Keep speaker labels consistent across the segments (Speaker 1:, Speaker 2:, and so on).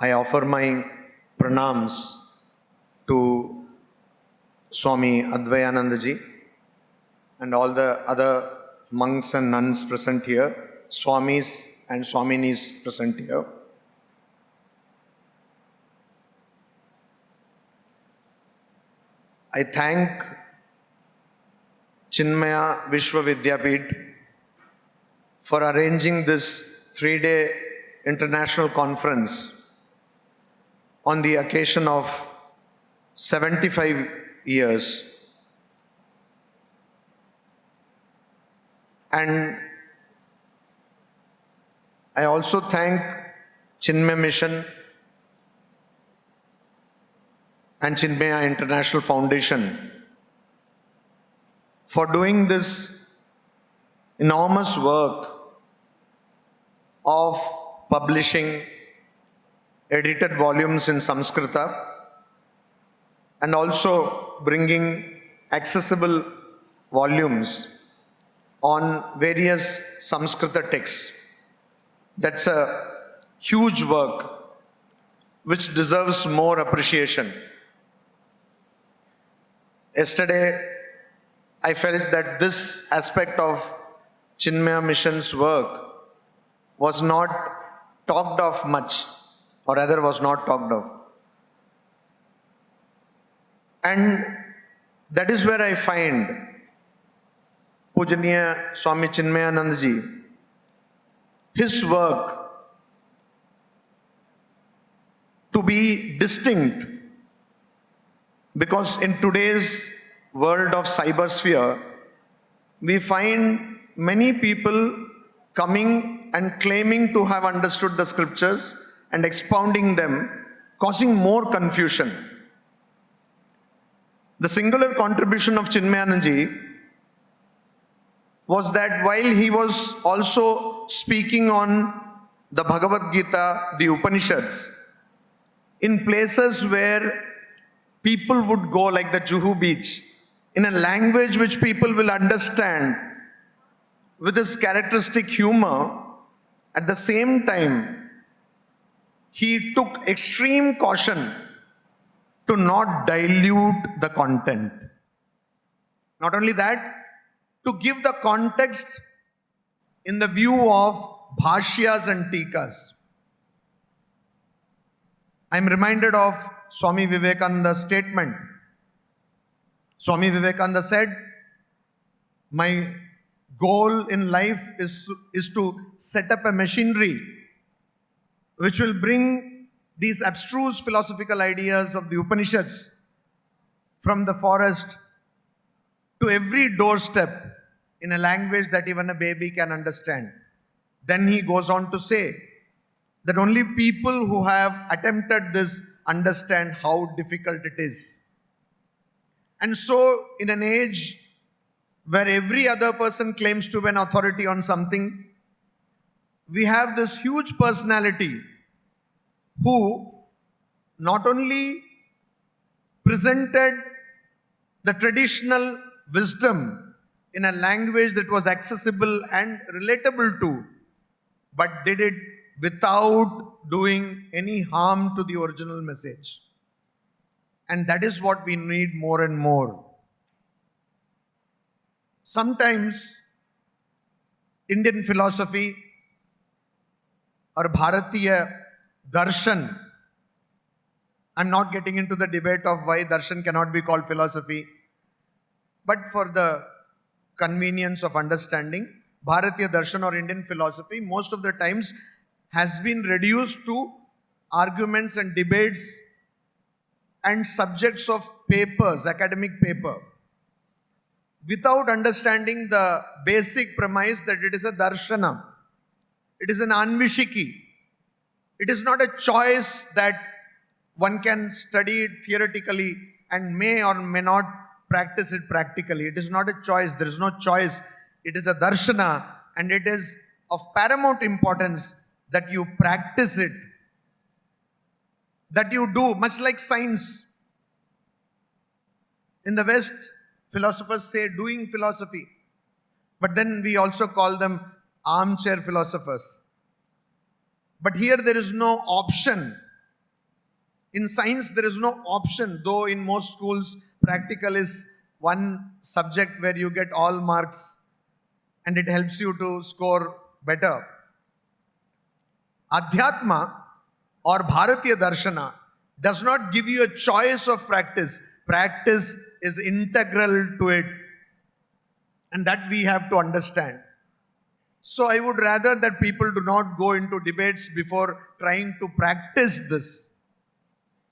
Speaker 1: I offer my pranams to Swami Advayanandaji and all the other monks and nuns present here, Swamis and Swaminis present here. I thank Chinmaya Vishwa Vidyapeeth for arranging this 3-day international conference on the occasion of 75 years. And I also thank Chinmaya Mission and Chinmaya International Foundation for doing this enormous work of publishing edited volumes in Sanskrita and also bringing accessible volumes on various Sanskrita texts. That's a huge work which deserves more appreciation. Yesterday, I felt that this aspect of Chinmaya Mission's work was not talked of much, or rather was not talked of. And that is where I find Pujya Swami Chinmayananda ji, his work to be distinct, because in today's world of cybersphere, we find many people coming and claiming to have understood the scriptures and expounding them, causing more confusion. The singular contribution of Chinmayananda ji was that while he was also speaking on the Bhagavad Gita, the Upanishads, in places where people would go, like the Juhu beach, in a language which people will understand, with his characteristic humor, at the same time, he took extreme caution to not dilute the content. Not only that, to give the context in the view of bhashyas and tikas. I am reminded of Swami Vivekananda's statement. Swami Vivekananda said, "My goal in life is to set up a machinery which will bring these abstruse philosophical ideas of the Upanishads from the forest to every doorstep in a language that even a baby can understand." Then he goes on to say that only people who have attempted this understand how difficult it is. And so, in an age where every other person claims to be an authority on something, we have this huge personality who not only presented the traditional wisdom in a language that was accessible and relatable to, but did it without doing any harm to the original message. And that is what we need more and more. Sometimes Indian philosophy or Bharatiya darshan, I'm not getting into the debate of why darshan cannot be called philosophy, but for the convenience of understanding, Bharatiya darshan or Indian philosophy most of the times has been reduced to arguments and debates and subjects of papers, academic paper, without understanding the basic premise that it is a darshana. It is an anvishiki. It is not a choice that one can study it theoretically and may or may not practice it practically. It is not a choice. There is no choice. It is a darshana, and it is of paramount importance that you practice it, that you do, much like science. In the West, philosophers say doing philosophy, but then we also call them armchair philosophers. But here there is no option In science, there is no option, though in most schools, practical is one subject where you get all marks and it helps you to score better. Adhyatma or Bharatiya Darshana does not give you a choice of practice. Practice is integral to it. And that we have to understand. So I would rather that people do not go into debates before trying to practice this.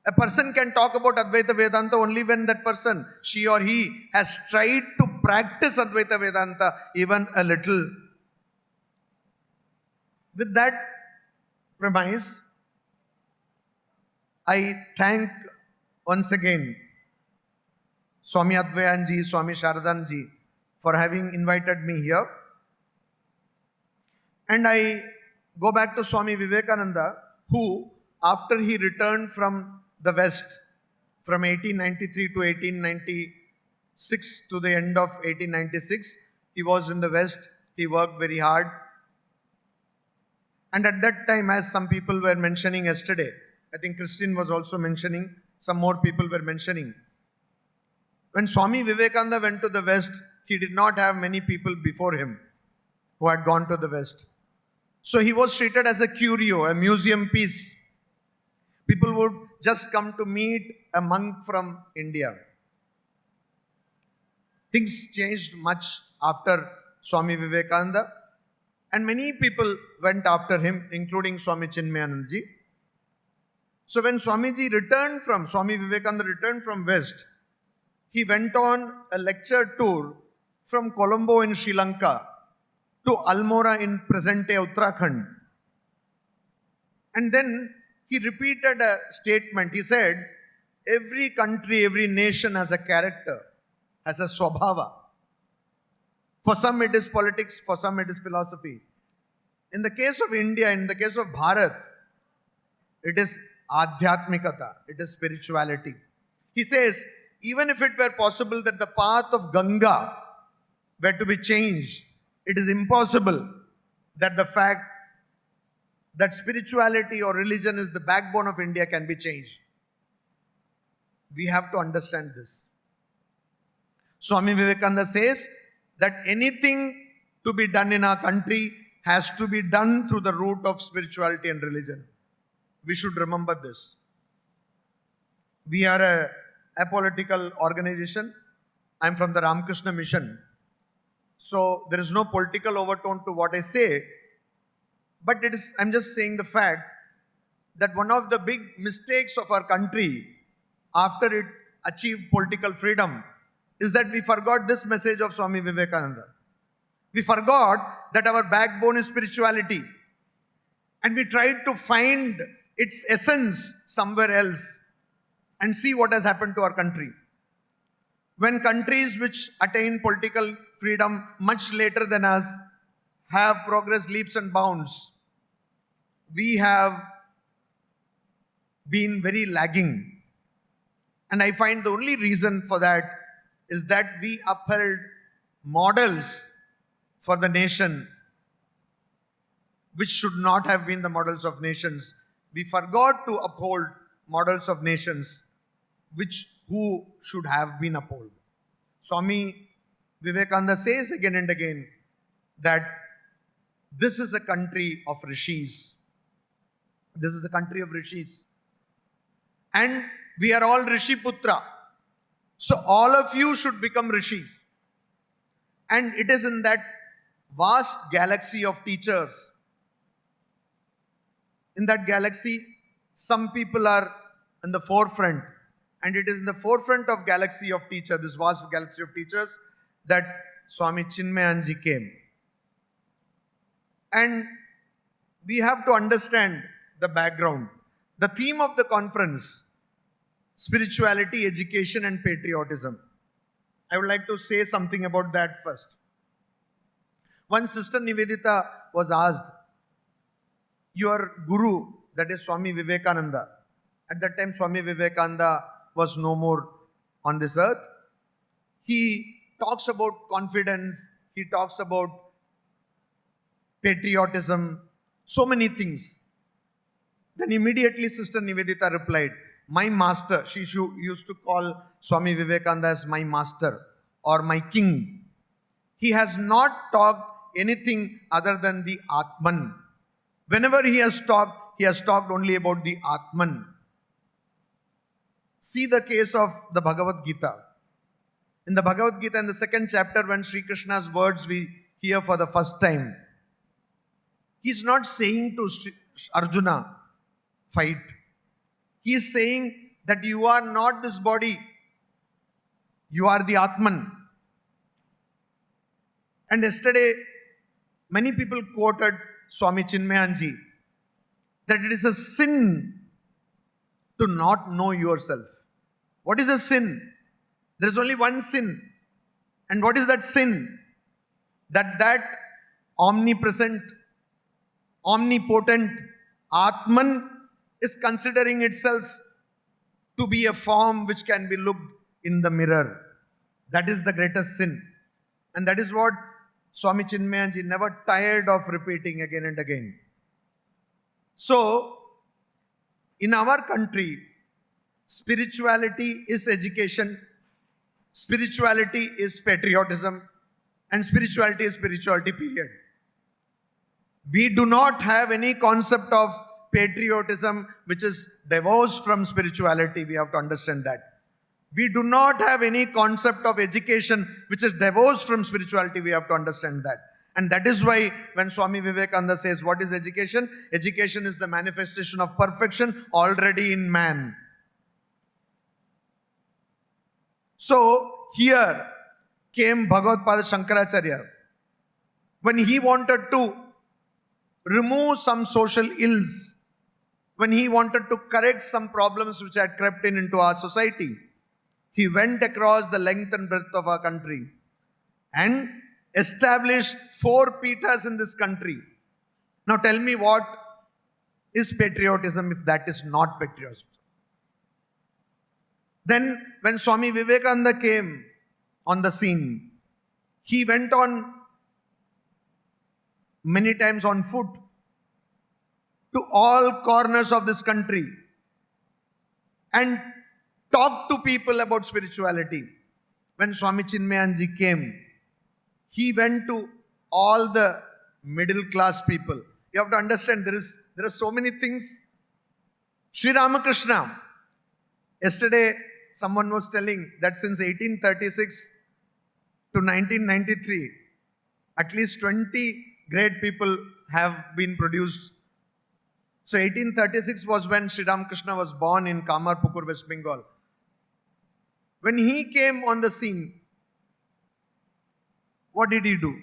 Speaker 1: A person can talk about Advaita Vedanta only when that person, she or he, has tried to practice Advaita Vedanta even a little. With that premise, I thank once again Swami Advayanji, Swami Sharadanji for having invited me here. And I go back to Swami Vivekananda, who, after he returned from the West, from 1893 to 1896 to the end of 1896, he was in the West, he worked very hard. And at that time, as some people were mentioning yesterday, I think Christine was also mentioning, some more people were mentioning, when Swami Vivekananda went to the West, he did not have many people before him who had gone to the West. So he was treated as a curio, a museum piece. People would just come to meet a monk from India. Things changed much after Swami Vivekananda, and many people went after him, including Swami Chinmayananda. So when Swami Vivekananda returned from West, he went on a lecture tour from Colombo in Sri Lanka to Almora in present-day Uttarakhand. And then he repeated a statement. He said, every country, every nation has a character, has a swabhava. For some it is politics, for some it is philosophy. In the case of India, in the case of Bharat, it is adhyatmikata, it is spirituality. He says, even if it were possible that the path of Ganga were to be changed, it is impossible that the fact that spirituality or religion is the backbone of India can be changed. We have to understand this. Swami Vivekananda says that anything to be done in our country has to be done through the route of spirituality and religion. We should remember this. We are a apolitical organization. I'm from the Ramakrishna Mission. So there is no political overtone to what I say. But I'm just saying the fact that one of the big mistakes of our country after it achieved political freedom is that we forgot this message of Swami Vivekananda. We forgot that our backbone is spirituality. And we tried to find its essence somewhere else and see what has happened to our country. When countries which attain political freedom much later than us have progressed leaps and bounds, we have been very lagging. And I find the only reason for that is that we upheld models for the nation which should not have been the models of nations. We forgot to uphold models of nations who should have been upheld. Swami Vivekananda says again and again that this is a country of rishis. This is a country of rishis. And we are all Rishi Putra. So all of you should become rishis. And it is in that vast galaxy of teachers. In that galaxy, some people are in the forefront. And it is in the forefront of galaxy of teachers, this vast galaxy of teachers, that Swami Chinmayananda came. And we have to understand the background. The theme of the conference, spirituality, education and patriotism. I would like to say something about that first. One Sister Nivedita was asked, your guru, that is Swami Vivekananda. At that time, Swami Vivekananda was no more on this earth. He talks about confidence, he talks about patriotism, so many things. Then immediately Sister Nivedita replied, my master. She used to call Swami Vivekananda as my master or my king. He has not talked anything other than the Atman. Whenever he has talked only about the Atman. See the case of the Bhagavad Gita. In the Bhagavad Gita, in the second chapter, when Sri Krishna's words we hear for the first time, he's not saying to Arjuna, fight. He is saying that you are not this body. You are the Atman. And yesterday, many people quoted Swami Chinmayananda that it is a sin to not know yourself. What is a sin? There is only one sin. And what is that sin? That omnipresent, omnipotent Atman is considering itself to be a form which can be looked in the mirror. That is the greatest sin. And that is what Swami Chinmayananda never tired of repeating again and again. So, in our country, spirituality is education, spirituality is patriotism, and spirituality is spirituality, period. We do not have any concept of patriotism which is divorced from spirituality. We have to understand that. We do not have any concept of education which is divorced from spirituality. We have to understand that. And that is why when Swami Vivekananda says, what is education? Education is the manifestation of perfection already in man. So, here came Bhagavad Shankaracharya. When he wanted to remove some social ills, when he wanted to correct some problems which had crept into our society, he went across the length and breadth of our country and established 4 Pithas in this country. Now tell me, what is patriotism if that is not patriotism? Then when Swami Vivekananda came on the scene, he went on many times on foot to all corners of this country and talked to people about spirituality. When Swami Chinmayananda came, he went to all the middle class people. You have to understand, there are so many things. Sri Ramakrishna, yesterday someone was telling that since 1836 to 1993, at least 20 great people have been produced. So 1836 was when Sri Ramakrishna was born in Kamarpukur, West Bengal. When he came on the scene, what did he do?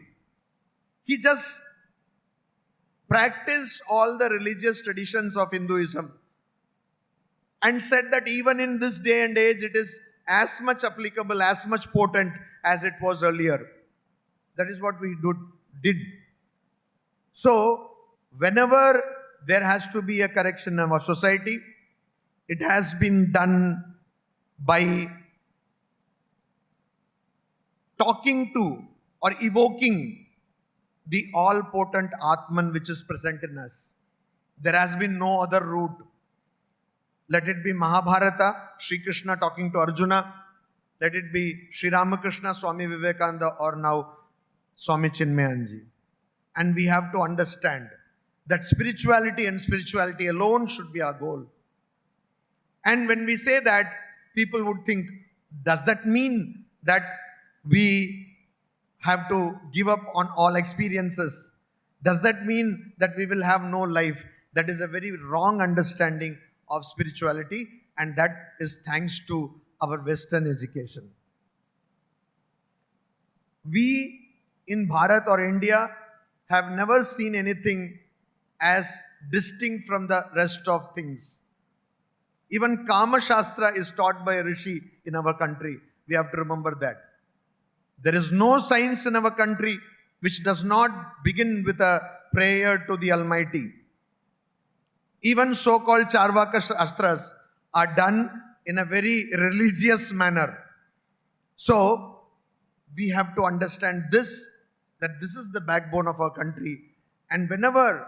Speaker 1: He just practiced all the religious traditions of Hinduism and said that even in this day and age, it is as much applicable, as much potent as it was earlier. That is what we did. So, whenever there has to be a correction in our society, it has been done by talking to or evoking the all-potent Atman which is present in us. There has been no other route. Let it be Mahabharata, Sri Krishna talking to Arjuna. Let it be Sri Ramakrishna, Swami Vivekananda, or now Swami Chinmayananda. And we have to understand that spirituality and spirituality alone should be our goal. And when we say that, people would think, does that mean that we have to give up on all experiences? Does that mean that we will have no life? That is a very wrong understanding of spirituality, and that is thanks to our Western education. We in Bharat or India have never seen anything as distinct from the rest of things. Even Kama Shastra is taught by a rishi in our country. We have to remember that. There is no science in our country which does not begin with a prayer to the Almighty. Even so-called Charvaka Shastras are done in a very religious manner. So, we have to understand this, that this is the backbone of our country. And whenever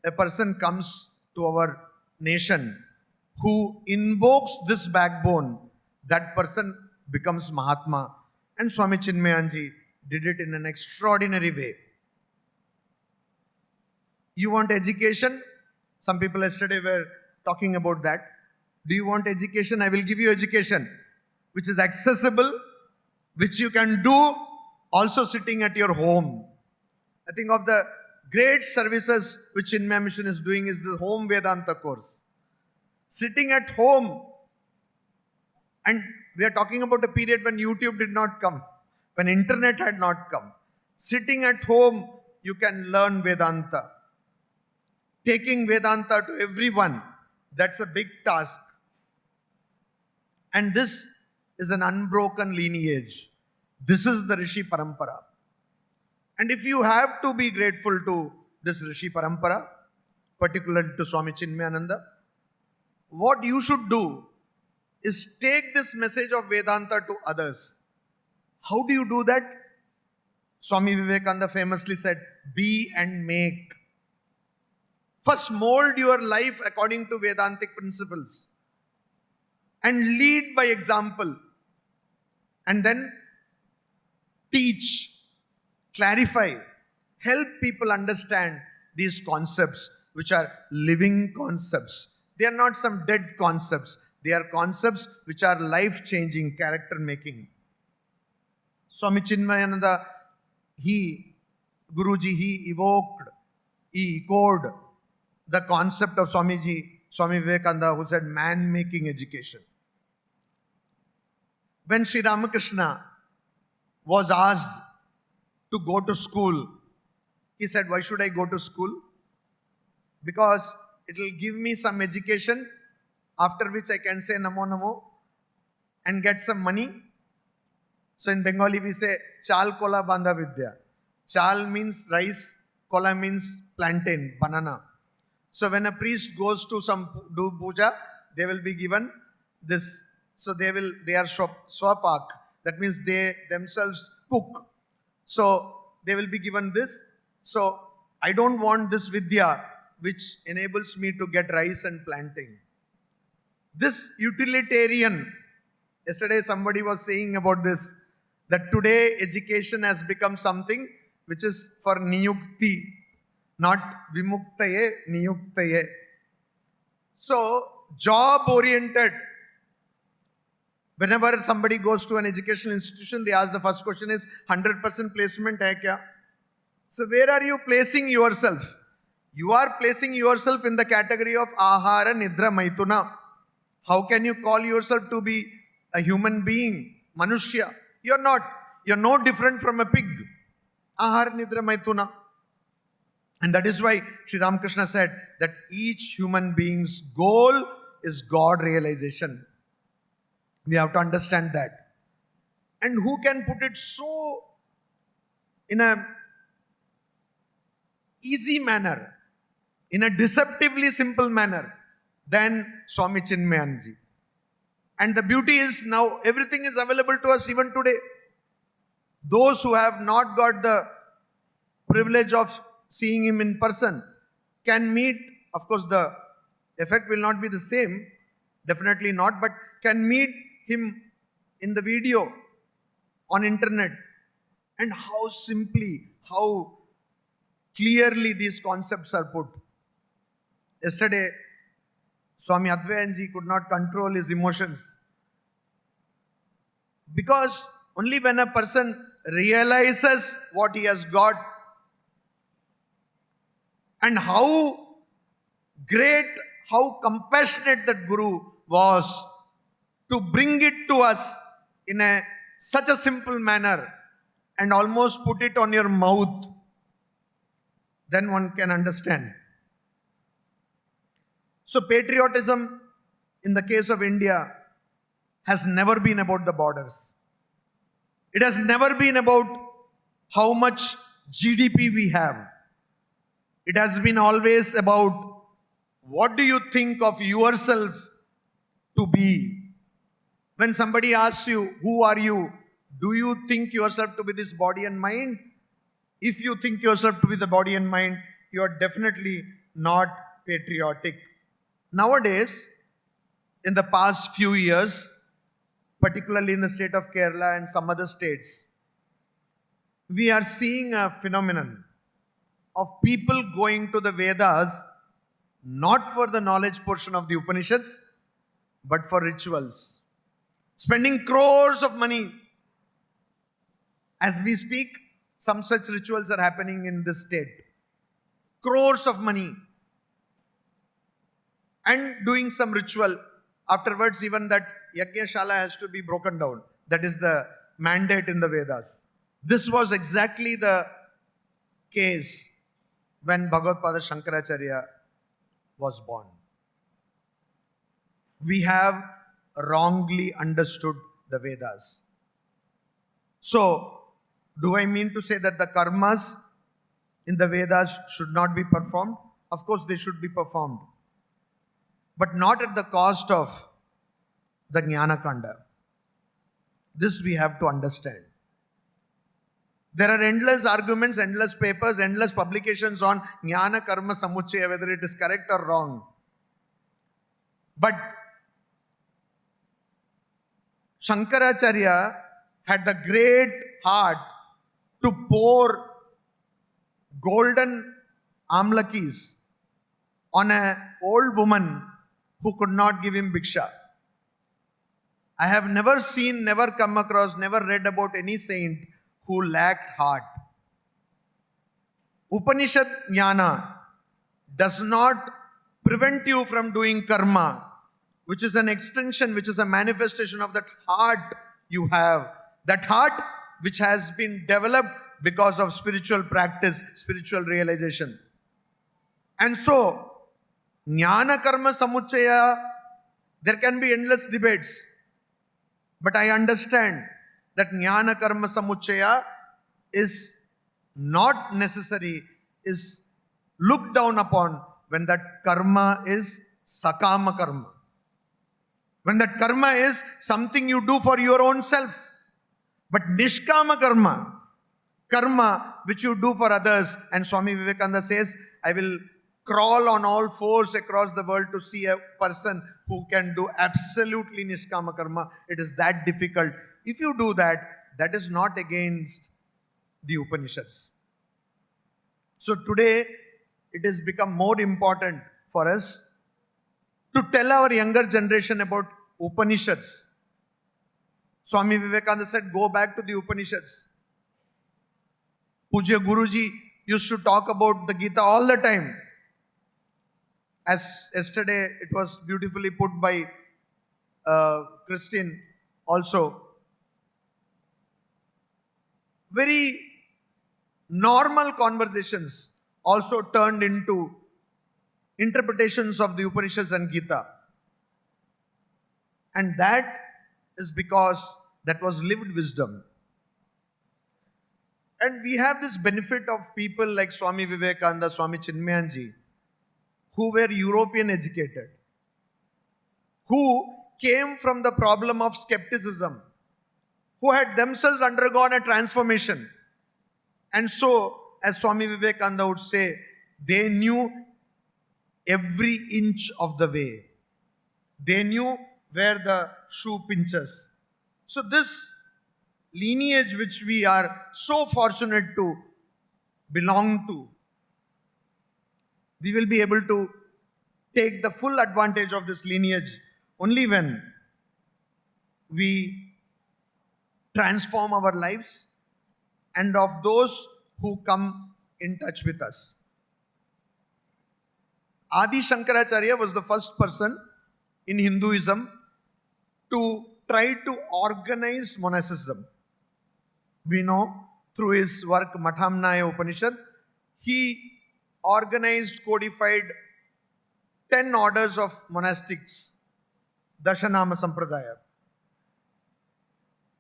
Speaker 1: a person comes to our nation, who invokes this backbone, that person becomes Mahatma. And Swami Chinmayananda did it in an extraordinary way. You want education? Some people yesterday were talking about that. Do you want education? I will give you education, which is accessible, which you can do also sitting at your home. I think of the great services which Chinmaya Mission is doing is the Home Vedanta course. Sitting at home, and we are talking about a period when YouTube did not come, when internet had not come. Sitting at home, you can learn Vedanta. Taking Vedanta to everyone, that's a big task. And this is an unbroken lineage. This is the Rishi Parampara. And if you have to be grateful to this Rishi Parampara, particularly to Swami Chinmayananda, what you should do is take this message of Vedanta to others. How do you do that? Swami Vivekananda famously said, be and make. First, mold your life according to Vedantic principles and lead by example. And then teach, clarify, help people understand these concepts, which are living concepts. They are not some dead concepts. They are concepts which are life-changing, character-making. Swami Chinmayananda, Guruji, he echoed the concept of Swami Vivekananda, who said man-making education. When Sri Ramakrishna was asked to go to school, he said, why should I go to school? Because it will give me some education, after which I can say Namo Namo and get some money. So in Bengali we say, Chal kola bandha vidya. Chal means rice, kola means plantain, banana. So when a priest goes to do puja, they will be given this. So they are swapak. That means they themselves cook. So they will be given this. So I don't want this vidya which enables me to get rice and plantain. This utilitarian, yesterday somebody was saying about this, that today education has become something which is for niyukti, not vimuktaye, niyuktaye. So job oriented. Whenever somebody goes to an educational institution, they ask the first question is, 100% placement hai kya? So where are you placing yourself? You are placing yourself in the category of ahara, nidra, maituna. How can you call yourself to be a human being, manushya? You're not. You're no different from a pig. Ahara, nidra, maituna. And that is why Sri Ramakrishna said that each human being's goal is God realization. We have to understand that. And who can put it so in a easy manner, in a deceptively simple manner, than Swami Chinmayananda. And the beauty is now everything is available to us even today. Those who have not got the privilege of seeing him in person can meet. Of course, the effect will not be the same, definitely not, but can meet him in the video on internet. And how simply, how clearly these concepts are put. Yesterday, Swami Advayanji could not control his emotions. Because only when a person realizes what he has got and how great, how compassionate that Guru was to bring it to us in such a simple manner and almost put it on your mouth, then one can understand. So patriotism in the case of India has never been about the borders. It has never been about how much GDP we have. It has been always about what do you think of yourself to be. When somebody asks you, who are you? Do you think yourself to be this body and mind? If you think yourself to be the body and mind, you are definitely not patriotic. Nowadays, in the past few years, particularly in the state of Kerala and some other states, we are seeing a phenomenon of people going to the Vedas not for the knowledge portion of the Upanishads, but for rituals. Spending crores of money. As we speak, some such rituals are happening in this state. Crores of money. And doing some ritual. Afterwards, even that Yajna-shala has to be broken down. That is the mandate in the Vedas. This was exactly the case when Bhagavad Pada Shankaracharya was born. We have wrongly understood the Vedas. So, do I mean to say that the karmas in the Vedas should not be performed? Of course, they should be performed. But not at the cost of the Jnana Kanda. This we have to understand. There are endless arguments, endless papers, endless publications on Jnana Karma Samuchaya, whether it is correct or wrong. But Shankaracharya had the great heart to pour golden amlakis on an old woman who could not give him bhiksha. I have never seen, never come across, never read about any saint who lacked heart. Upanishad Jnana does not prevent you from doing karma, which is an extension, which is a manifestation of that heart you have. That heart which has been developed because of spiritual practice, spiritual realization. And so, Jnana Karma Samuchaya, there can be endless debates. But I understand that Jnana Karma Samuchaya is not necessary, is looked down upon when that karma is sakama karma. When that karma is something you do for your own self. But nishkama karma, karma which you do for others, and Swami Vivekananda says, I will crawl on all fours across the world to see a person who can do absolutely nishkama karma. It is that difficult. If you do that, that is not against the Upanishads. So today, it has become more important for us to tell our younger generation about Upanishads. Swami Vivekananda said, go back to the Upanishads. Pujya Guruji used to talk about the Gita all the time. As yesterday, it was beautifully put by Christine also. Very normal conversations also turned into interpretations of the Upanishads and Gita. And that is because that was lived wisdom. And we have this benefit of people like Swami Vivekananda, Swami Chinmayananda, who were European educated, who came from the problem of skepticism, who had themselves undergone a transformation. And so, as Swami Vivekananda would say, they knew every inch of the way. They knew where the shoe pinches. So this lineage which we are so fortunate to belong to, we will be able to take the full advantage of this lineage only when we transform our lives and of those who come in touch with us. Adi Shankaracharya was the first person in Hinduism to try to organize monasticism. We know through his work Mathamnaya Upanishad, he organized, codified 10 orders of monastics, Dashanama Sampradaya.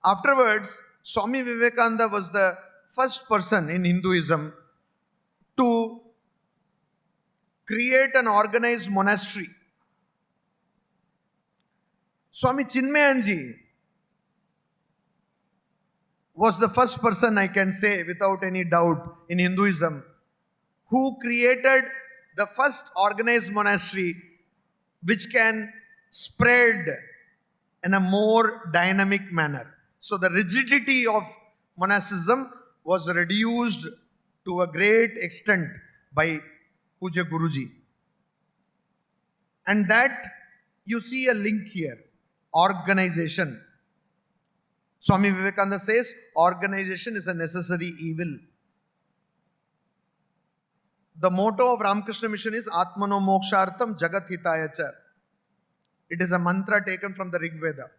Speaker 1: Afterwards, Swami Vivekananda was the first person in Hinduism to create an organized monastery. Swami Chinmayananda was the first person, I can say without any doubt, in Hinduism who created the first organized monastery which can spread in a more dynamic manner. So the rigidity of monasticism was reduced to a great extent by Pujya Guruji. And that you see a link here. Organization. Swami Vivekananda says organization is a necessary evil. The motto of Ramakrishna Mission is Atmano Mokshartham Jagat Hitaya Cha. It is a mantra taken from the Rig Veda.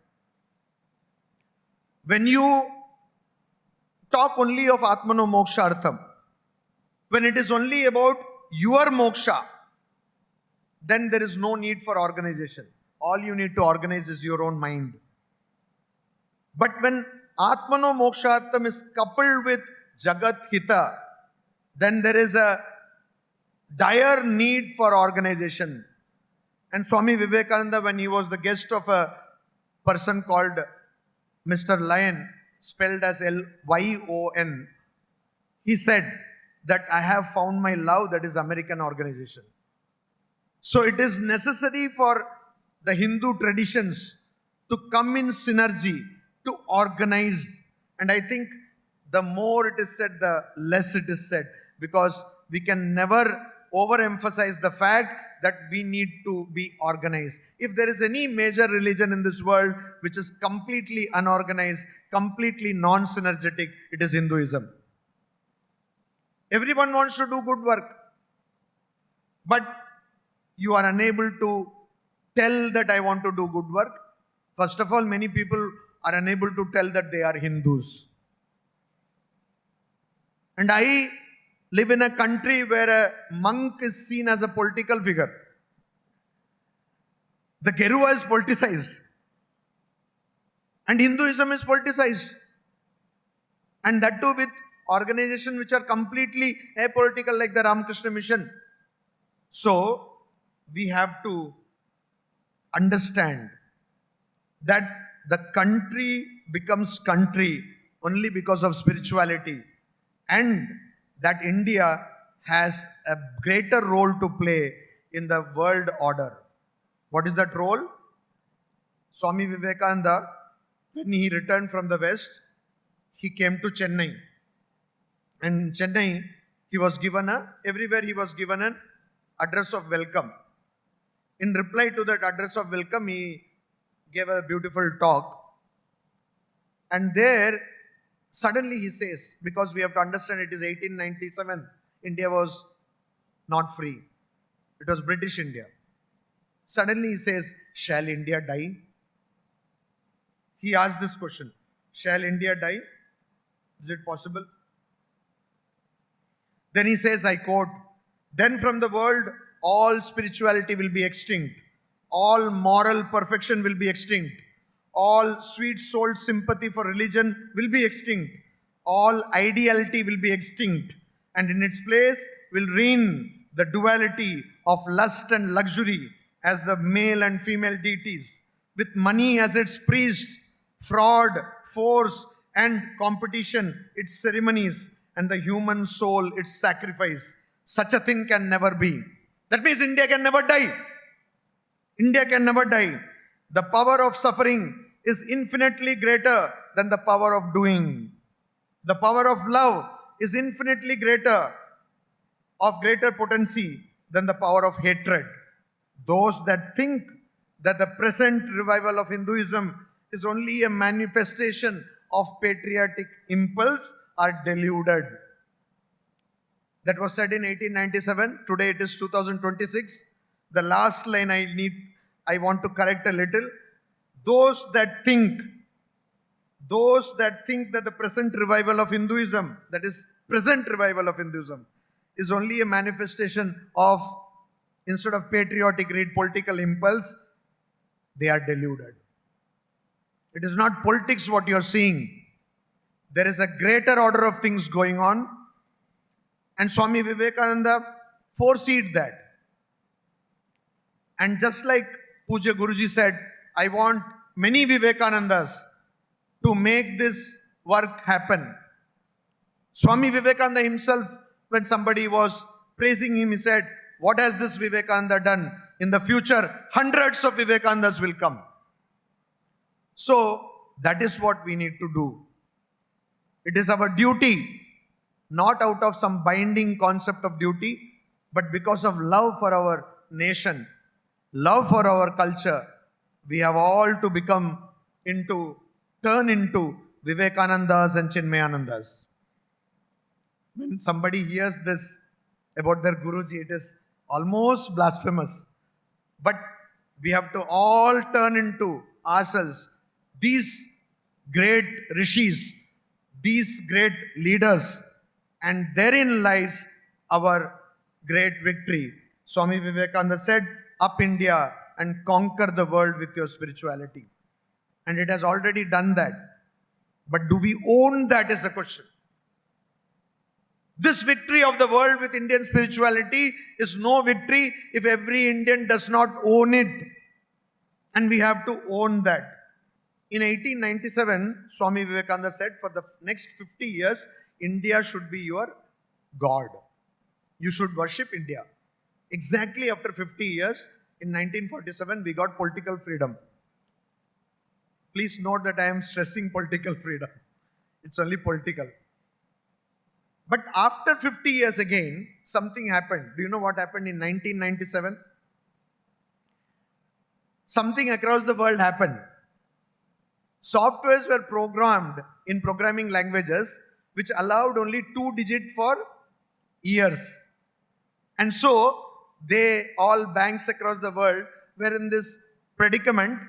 Speaker 1: When you talk only of Atmano Mokshartham, when it is only about your moksha, then there is no need for organization. All you need to organize is your own mind. But when Atmano Mokshartham is coupled with Jagat Hita, then there is a dire need for organization. And Swami Vivekananda, when he was the guest of a person called Mr. Lyon, spelled as Lyon, he said that I have found my love, that is American organization. So it is necessary for the Hindu traditions to come in synergy, to organize. And I think the more it is said, the less it is said, because we can never overemphasize the fact that we need to be organized. If there is any major religion in this world which is completely unorganized, completely non-synergetic, it is Hinduism. Everyone wants to do good work, but you are unable to tell that I want to do good work. First of all, many people are unable to tell that they are Hindus. And I live in a country where a monk is seen as a political figure. The Gerua is politicized. And Hinduism is politicized. And that too with organizations which are completely apolitical, like the Ramakrishna Mission. So, we have to understand that the country becomes country only because of spirituality, and that India has a greater role to play in the world order. What is that role? Swami Vivekananda, when he returned from the West, he came to Chennai. And in Chennai, everywhere he was given an address of welcome. In reply to that address of welcome, he gave a beautiful talk. And there, suddenly he says, because we have to understand it is 1897, India was not free. It was British India. Suddenly he says, shall India die? He asked this question, shall India die? Is it possible? Then he says, I quote, then from the world, all spirituality will be extinct. All moral perfection will be extinct. All sweet-souled sympathy for religion will be extinct. All ideality will be extinct. And in its place will reign the duality of lust and luxury as the male and female deities, with money as its priest, fraud, force, and competition its ceremonies, and the human soul its sacrifice. Such a thing can never be. That means India can never die. India can never die. The power of suffering is infinitely greater than the power of doing. The power of love is infinitely greater, of greater potency than the power of hatred. Those that think that the present revival of Hinduism is only a manifestation of patriotic impulse are deluded. That was said in 1897. Today it is 2026. The last line I want to correct a little. Those that think that the present revival of Hinduism, that is present revival of Hinduism, is only a manifestation of, instead of patriotic, read political impulse, they are deluded. It is not politics what you are seeing. There is a greater order of things going on. And Swami Vivekananda foreseed that. And just like Pujya Guruji said, I want many Vivekanandas to make this work happen. Swami Vivekananda himself, when somebody was praising him, he said, what has this Vivekananda done in the future, hundreds of Vivekanandas will come. So, that is what we need to do. It is our duty, not out of some binding concept of duty, but because of love for our nation, love for our culture. We have all to turn into Vivekanandas and Chinmayanandas. When somebody hears this about their Guruji, it is almost blasphemous. But we have to all turn into ourselves these great rishis, these great leaders, and therein lies our great victory. Swami Vivekananda said, "Up India and conquer the world with your spirituality." And it has already done that. But do we own that is the question. This victory of the world with Indian spirituality is no victory if every Indian does not own it. And we have to own that. In 1897, Swami Vivekananda said, for the next 50 years, India should be your God. You should worship India. Exactly after 50 years, in 1947, we got political freedom. Please note that I am stressing political freedom. It's only political. But after 50 years again, something happened. Do you know what happened in 1997? Something across the world happened. Softwares were programmed in programming languages which allowed only 2 digits for years. And so, all banks across the world were in this predicament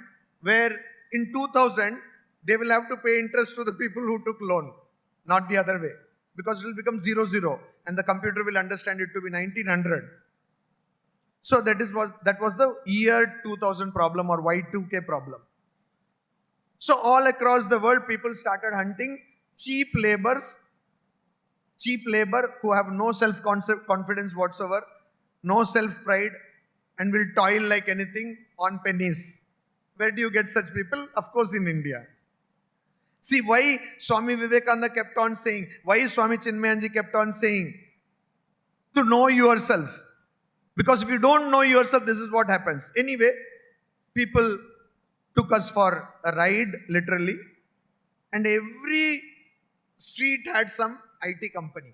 Speaker 1: where in 2000, they will have to pay interest to the people who took loan, not the other way. Because it will become 00 and the computer will understand it to be 1900. So that was the year 2000 problem or Y2K problem. So all across the world, people started hunting cheap labor who have no self-confidence whatsoever, no self-pride, and will toil like anything on pennies. Where do you get such people? Of course, in India. See why Swami Vivekananda kept on saying, why Swami Chinmayanji kept on saying, to know yourself. Because if you don't know yourself, this is what happens. Anyway, people took us for a ride, literally, and every street had some IT company.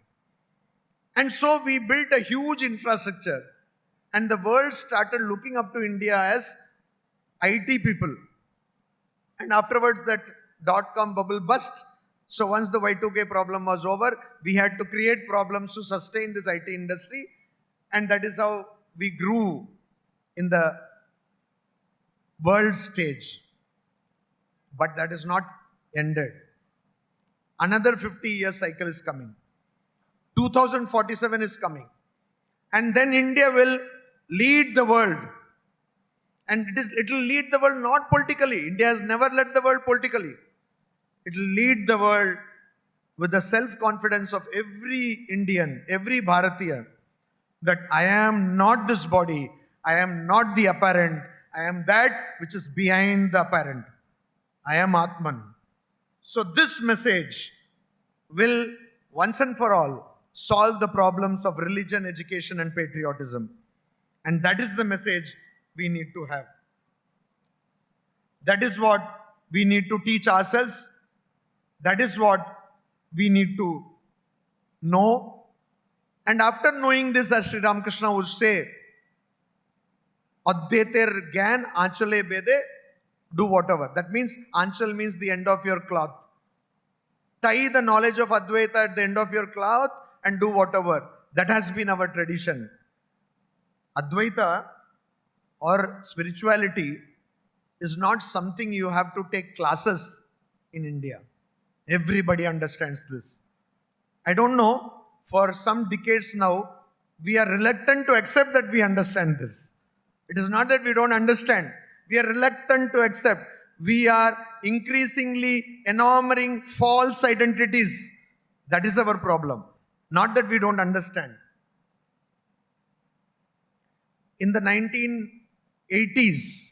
Speaker 1: And so we built a huge infrastructure, and the world started looking up to India as IT people. And afterwards, that dot-com bubble burst. So once the Y2K problem was over, we had to create problems to sustain this IT industry. And that is how we grew in the world stage. But that is not ended. Another 50-year cycle is coming. 2047 is coming. And then India will lead the world. And it will lead the world not politically. India has never led the world politically. It will lead the world with the self-confidence of every Indian, every Bharatiya, that I am not this body, I am not the apparent, I am that which is behind the apparent. I am Atman. So this message will once and for all solve the problems of religion, education and patriotism. And that is the message we need to have. That is what we need to teach ourselves. That is what we need to know. And after knowing this, as Sri Ramakrishna would say, Advaiter Gyan Anchale Bede, do whatever. That means, Anchal means the end of your cloth. Tie the knowledge of Advaita at the end of your cloth and do whatever. That has been our tradition. Advaita or spirituality is not something you have to take classes in India. Everybody understands this. I don't know, for some decades now, we are reluctant to accept that we understand this. It is not that we don't understand. We are reluctant to accept. We are increasingly enumbering false identities. That is our problem. Not that we don't understand. In the 1980s,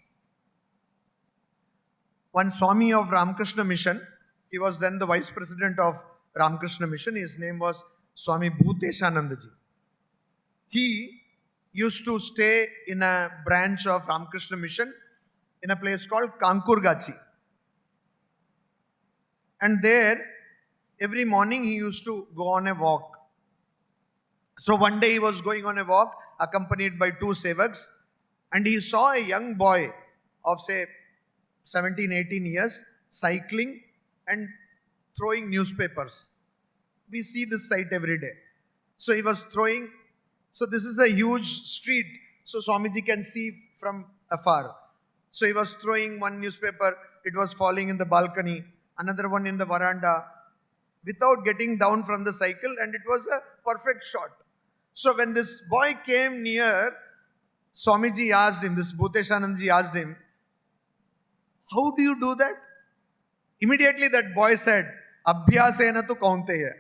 Speaker 1: one Swami of Ramakrishna Mission, he was then the Vice President of Ramakrishna Mission. His name was Swami Bhuteshanandaji. He used to stay in a branch of Ramakrishna Mission in a place called Kankurgachi. And there, every morning he used to go on a walk. So one day he was going on a walk accompanied by two sevaks, and he saw a young boy of say 17, 18 years cycling and throwing newspapers. We see this sight every day. So he was throwing, so this is a huge street, so Swamiji can see from afar. So he was throwing one newspaper, it was falling in the balcony, another one in the veranda, without getting down from the cycle, and it was a perfect shot. So when this boy came near, Swamiji asked him, this Bhuteshanandji asked him, how do you do that? Immediately that boy said, Abhyasena tu kaunteya.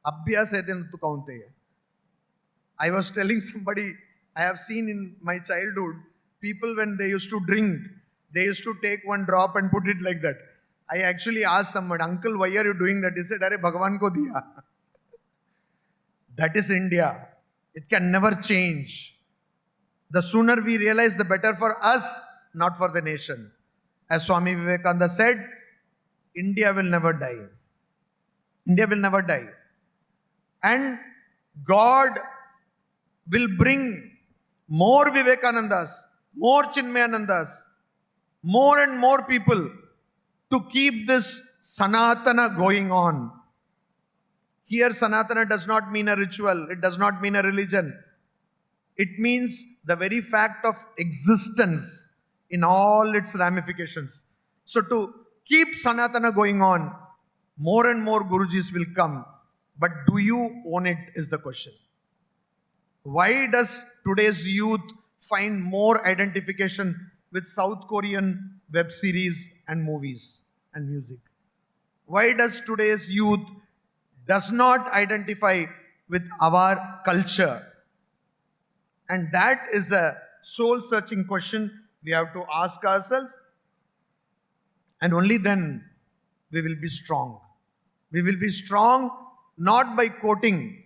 Speaker 1: Abhyasena tu kaunteya. I was telling somebody, I have seen in my childhood, people when they used to drink, they used to take one drop and put it like that. I actually asked someone, uncle, why are you doing that? He said, Arey Bhagavan ko diya. That is India. It can never change. The sooner we realize, the better for us, not for the nation. As Swami Vivekananda said, India will never die. India will never die. And God will bring more Vivekanandas, more Chinmayanandas, more and more people to keep this Sanatana going on. Here, Sanatana does not mean a ritual. It does not mean a religion. It means the very fact of existence in all its ramifications. So to keep Sanatana going on, more and more Gurujis will come. But do you own it is the question. Why does today's youth find more identification with South Korean web series and movies and music? Why does today's youth does not identify with our culture? And that is a soul-searching question we have to ask ourselves. And only then we will be strong. We will be strong not by quoting.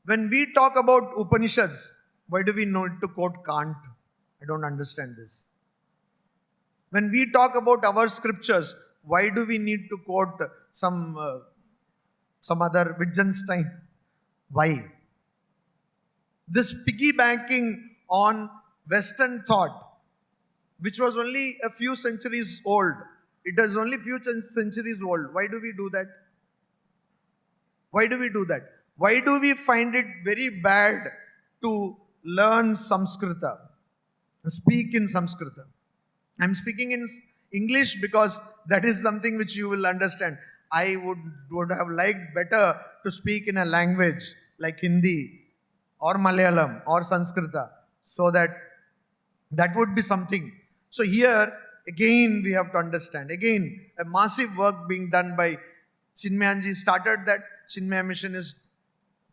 Speaker 1: When we talk about Upanishads, why do we need to quote Kant? I don't understand this. When we talk about our scriptures, why do we need to quote some other Wittgenstein? Why? This piggybanking on Western thought, which was only a few centuries old. It is only few centuries old. Why do we do that? Why do we do that? Why do we find it very bad to learn Samskrita, speak in Samskrita? I'm speaking in English because that is something which you will understand. I would have liked better to speak in a language like Hindi or Malayalam or Sanskrita, so that would be something. So here, again, we have to understand. Again, a massive work being done by Chinmayanji started that. Chinmaya mission is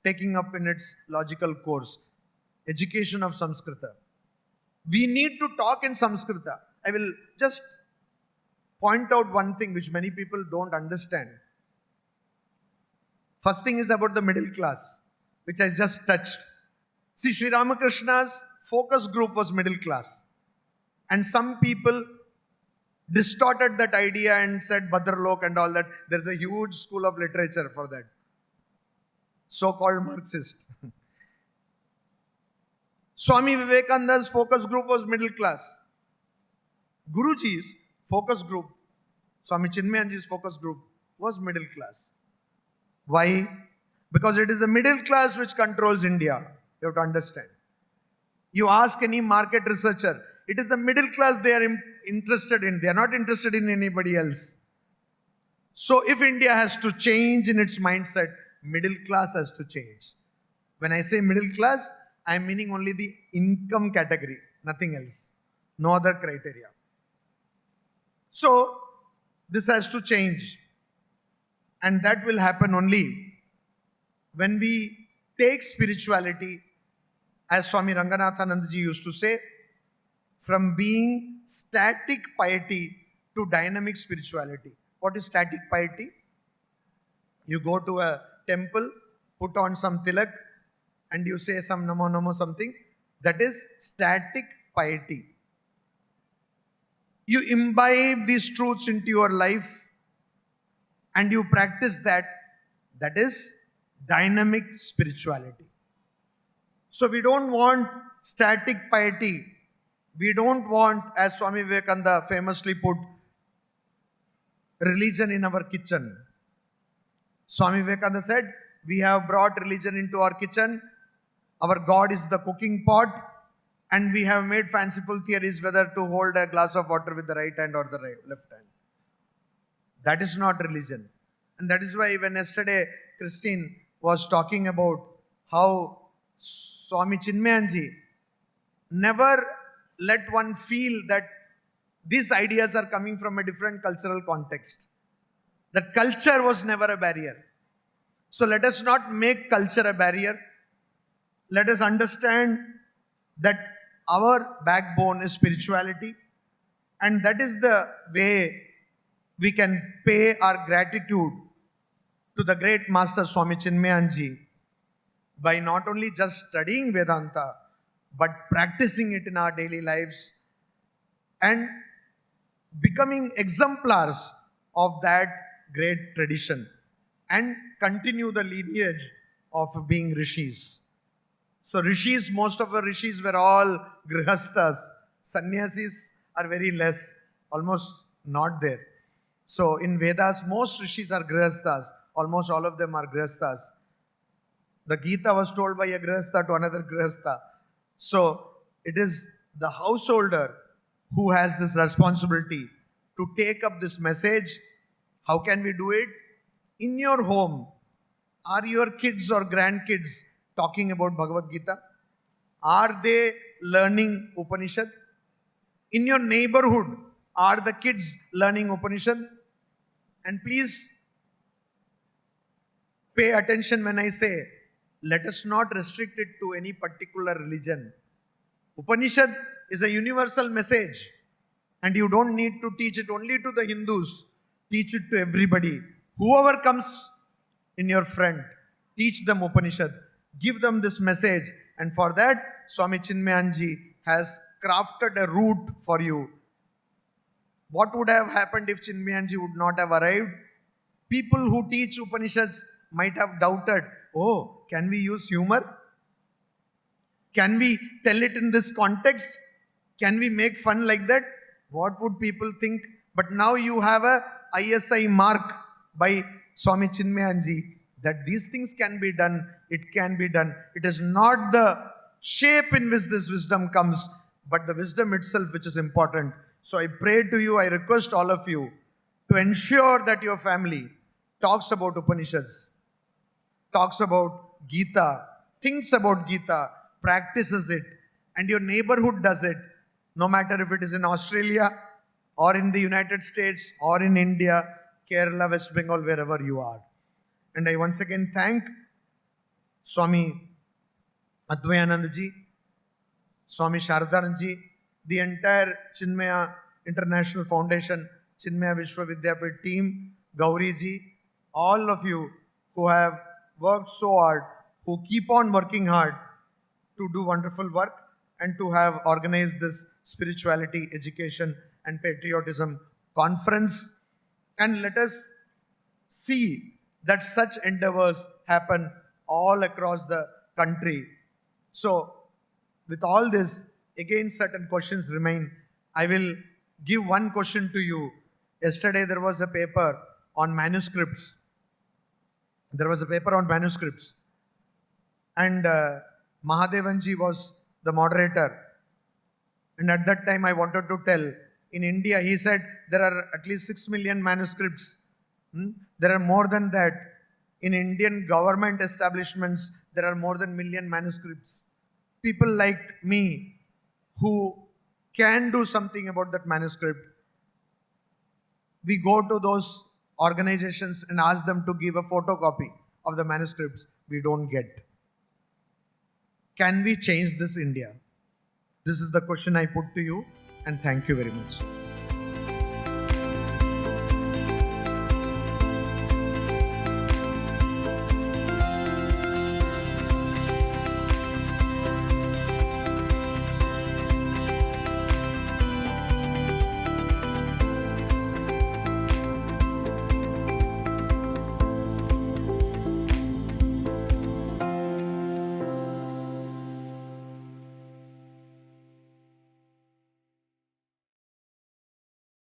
Speaker 1: taking up in its logical course. Education of Samskrita. We need to talk in Samskrita. I will just point out one thing which many people don't understand. First thing is about the middle class, which I just touched. See, Sri Ramakrishna's focus group was middle class. And some people distorted that idea and said Bhadralok and all that. There's a huge school of literature for that. So-called Marxist. Swami Vivekananda's focus group was middle class. Guruji's focus group, Swami Chinmayanji's focus group, was middle class. Why? Because it is the middle class which controls India. You have to understand. You ask any market researcher, it is the middle class they are interested in. They are not interested in anybody else. So if India has to change in its mindset, middle class has to change. When I say middle class, I am meaning only the income category, nothing else. No other criteria. So this has to change. And that will happen only when we take spirituality, as Swami Ranganathanandaji used to say, from being static piety to dynamic spirituality. What is static piety? You go to a temple, put on some tilak, and you say some namo namo something, that is static piety. You imbibe these truths into your life and you practice that. That is dynamic spirituality. So we don't want static piety. We don't want, as Swami Vivekananda famously put, religion in our kitchen. Swami Vivekananda said, we have brought religion into our kitchen. Our God is the cooking pot, and we have made fanciful theories whether to hold a glass of water with the right hand or the left hand. That is not religion. And that is why when yesterday Christine was talking about how Swami Chinmayananda never let one feel that these ideas are coming from a different cultural context. That culture was never a barrier. So let us not make culture a barrier. Let us understand that our backbone is spirituality, and that is the way we can pay our gratitude to the great Master Swami Chinmayananda by not only just studying Vedanta, but practicing it in our daily lives and becoming exemplars of that great tradition and continue the lineage of being rishis. So rishis, most of our rishis were all grihasthas. Sannyasis are very less, almost not there. So in Vedas, most rishis are grihasthas. Almost all of them are grihasthas. The Gita was told by a grihastha to another grihastha. So it is the householder who has this responsibility to take up this message. How can we do it? In your home, are your kids or grandkids talking about Bhagavad Gita? Are they learning Upanishad? In your neighborhood, are the kids learning Upanishad? And please pay attention when I say, let us not restrict it to any particular religion. Upanishad is a universal message, and you don't need to teach it only to the Hindus. Teach it to everybody. Whoever comes in your front, teach them Upanishad. Give them this message. And for that, Swami Chinmayananda has crafted a route for you. What would have happened if Chinmayananda would not have arrived? People who teach Upanishads might have doubted, oh, can we use humor? Can we tell it in this context? Can we make fun like that? What would people think? But now you have a ISI mark by Swami Chinmayananda that these things can be done. It can be done. It is not the shape in which this wisdom comes, but the wisdom itself which is important. So I pray to you, I request all of you to ensure that your family talks about Upanishads, talks about Gita, thinks about Gita, practices it, and your neighborhood does it, no matter if it is in Australia or in the United States or in India, Kerala, West Bengal, wherever you are. And I once again thank Swami Advayanandaji, Swami Sharadaranji, the entire Chinmaya International Foundation, Chinmaya Vishwa Vidyapeeth team, Gauriji, all of you who have worked so hard, who keep on working hard to do wonderful work and to have organized this spirituality, education and patriotism conference. And let us see that such endeavors happen all across the country. So with all this, again certain questions remain. I will give one question to you. Yesterday there was a paper on manuscripts. And Mahadevanji was the moderator. And at that time I wanted to tell, in India, he said there are at least 6 million manuscripts. There are more than that. In Indian government establishments, there are more than 1 million manuscripts. People like me who can do something about that manuscript, we go to those organizations and ask them to give a photocopy of the manuscripts. We don't get. Can we change this India? This is the question I put to you, and thank you very much.